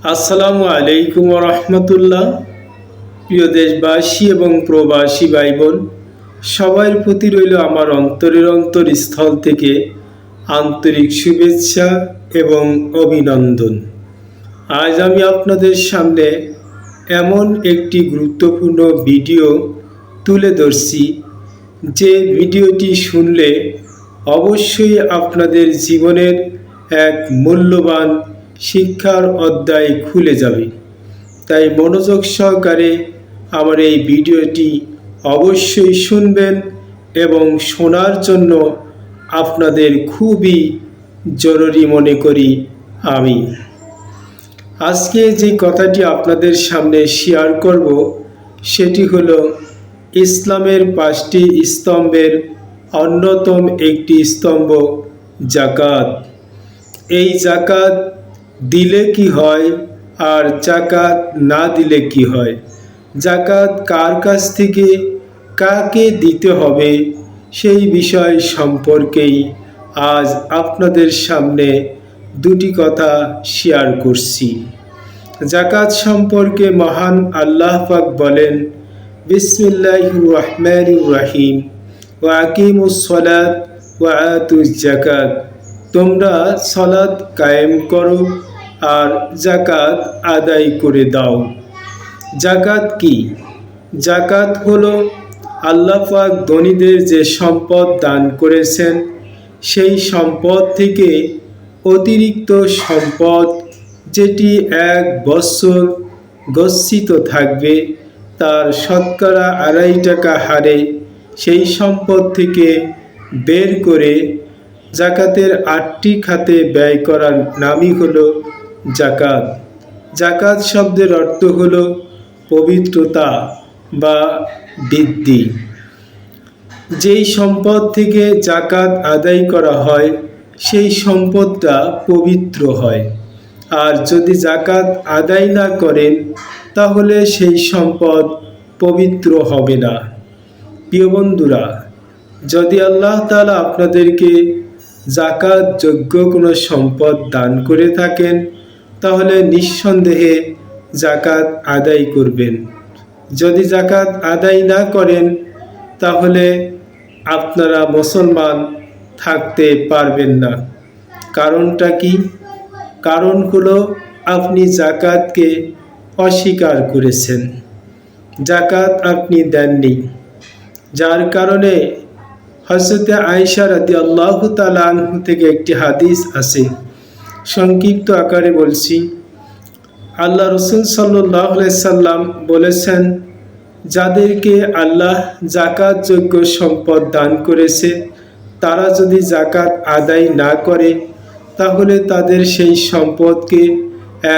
আসসালামু আলাইকুম রহমতুল্লাহ। প্রিয় দেশবাসী এবং প্রবাসী ভাই বোন, সবার প্রতি রইল আমার অন্তরস্থল থেকে আন্তরিক শুভেচ্ছা এবং অভিনন্দন। আজ আমি আপনাদের সামনে এমন একটি গুরুত্বপূর্ণ ভিডিও তুলে ধরছি, যে ভিডিওটি শুনলে অবশ্যই আপনাদের জীবনের এক মূল্যবান শিক্ষার অধ্যায় খুলে যাবে। তাই মনোযোগ সহকারে আমার এই ভিডিওটি অবশ্যই শুনবেন এবং শোনার জন্য আপনাদের খুবই জরুরি মনে করি আমি। আজকে যে কথাটি আপনাদের সামনে শেয়ার করব সেটি হলো ইসলামের 5টি স্তম্ভের অন্যতম একটি স্তম্ভ যাকাত। এই যাকাত দিলে কি হয় আর যাকাত না দিলে কি হয়, যাকাত কার কাছ থেকে কাকে দিতে হবে, সেই বিষয় সম্পর্কেই আজ আপনাদের সামনে দুটি কথা শেয়ার করছি। যাকাত সম্পর্কে মহান আল্লাহ পাক বলেন, বিসমিল্লাহির রহমানির রহিম, ওয়া আকিমুস সালাত ওয়া আতুজ যাকাত। তোমরা সালাত কায়েম করো আর যাকাত আদায় করে দাও। যাকাত কি? যাকাত হলো আল্লাহ পাক ধনীদের যে সম্পদ দান করেছেন, সেই সম্পদ থেকে অতিরিক্ত সম্পদ, যেটি 1 বছর গচ্ছিত থাকবে, তার শতকরা 2.5 টাকা হারে সেই সম্পদ থেকে বের করে যাকাতের 8টি খাতে ব্যয় করার নামই হলো যাকাত। যাকাত শব্দের অর্থ হলো পবিত্রতা বা বৃদ্ধি। যেই সম্পদ থেকে যাকাত আদায় করা হয়, সেই সম্পদটা পবিত্র হয়। আর যদি যাকাত আদায় না করেন, তাহলে সেই সম্পদ পবিত্র হবে না। প্রিয় বন্ধুরা, যদি আল্লাহ তাআলা আপনাদেরকে যাকাত যোগ্য কোনো সম্পদ দান করে থাকেন, তাহলে নিঃসন্দেহে যাকাত আদায় করবেন। যদি যাকাত আদায় না করেন, তাহলে আপনারা মুসলমান থাকতে পারবেন না। কারণটা কি? কারণ হলো আপনি যাকাতকে অস্বীকার করেছেন, যাকাত আপনি দেননি। যার কারণে হযরত আয়েশা রাদিয়াল্লাহু তাআলা আনহা থেকে একটি হাদিস আছে, সংক্ষিপ্ত আকারে বলছি। আল্লাহ রাসূল সাল্লাল্লাহু আলাইহি সাল্লাম বলেছেন, যাদেরকে আল্লাহ যাকাত যোগ্য সম্পদ দান করেছে, তারা যদি যাকাত আদায় না করে, তাহলে তাদের সেই সম্পদকে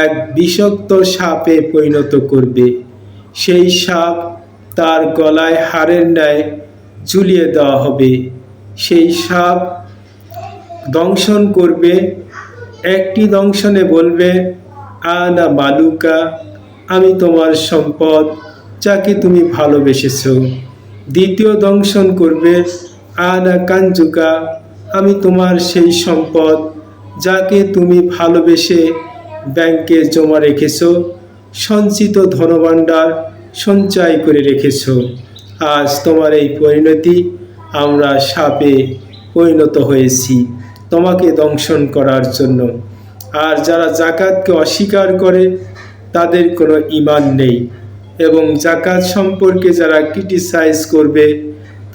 এক বিষাক্ত সাপে পরিণত করবে। সেই সাপ তার গলায় হাড়ের ন্যায় ঝুলিয়ে দেওয়া হবে। সেই সাপ দংশন করবে। একটি দংশনে বলবে, আনা মালুকা, আমি তোমার সম্পদ যাকে তুমি ভালোবেসেছ। দ্বিতীয় দংশন করবে, আনা কানজুকা, আমি তোমার সেই সম্পদ যাকে তুমি ভালোবেসে ব্যাংকে জমা রেখেছ, সঞ্চিত ধনভাণ্ডার সঞ্চয় করে রেখেছ। আজ তোমার এই পরিণতি, আমরা সাপে পরিণত হয়েছি তোমাকে দংশন করার জন্য। আর যারা যাকাতকে অস্বীকার করে, তাদের কোনো ঈমান নেই, এবং যাকাত সম্পর্কে যারা ক্রিটিসাইজ করবে,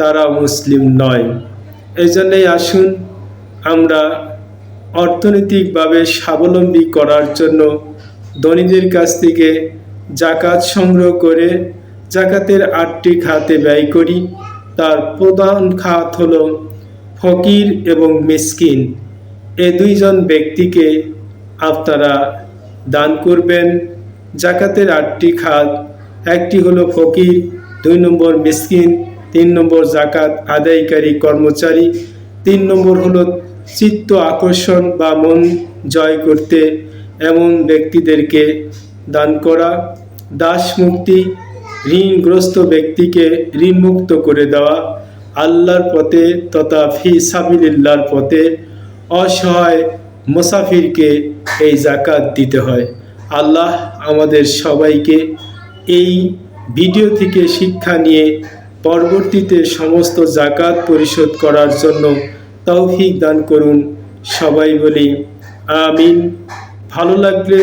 তারা মুসলিম নয়। এই জন্যই আসুন আমরা অর্থনৈতিকভাবে স্বাবলম্বী করার জন্য ধনীদের কাছ থেকে যাকাত সংগ্রহ করে যাকাতের 8টি খাতে ব্যয় করি। তার প্রধান খাত হলো ফকির এবং মিসকিন। এই দুইজন ব্যক্তিকে আপনারা দান করবেন। যাকাতের 8টি খাত, একটি হলো ফকির, 2 নম্বর মিসকিন, 3 নম্বর যাকাত আদায়কারী কর্মচারী, 3 নম্বর হলো চিত্ত আকর্ষণ বা মন জয় করতে এমন ব্যক্তিদেরকে দান করা, দাস মুক্তি, ঋণগ্রস্ত ব্যক্তিকে ঋণ মুক্ত করে দেওয়া, আল্লাহর পথে তথা ফি সাবিলিল্লাহর পথে অসহায় মুসাফিরকে এই যাকাত দিতে হয়। আল্লাহ আমাদের সবাইকে এই ভিডিও থেকে শিক্ষা নিয়ে পরবর্তীতে সমস্ত জাকাত পরিশোধ করার জন্য তৌফিক দান করুন। সবাই বলি আমিন। ভালো লাগলে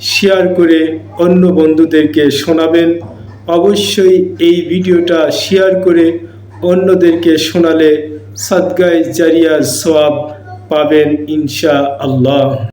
শেয়ার করে অন্য বন্ধুদেরকে শোনাবেন। অবশ্যই এই ভিডিওটা শেয়ার করে অন্যদেরকে শোনালে সাদগায়ে জারিয়ার সওয়াব পাবেন ইনশাআল্লাহ।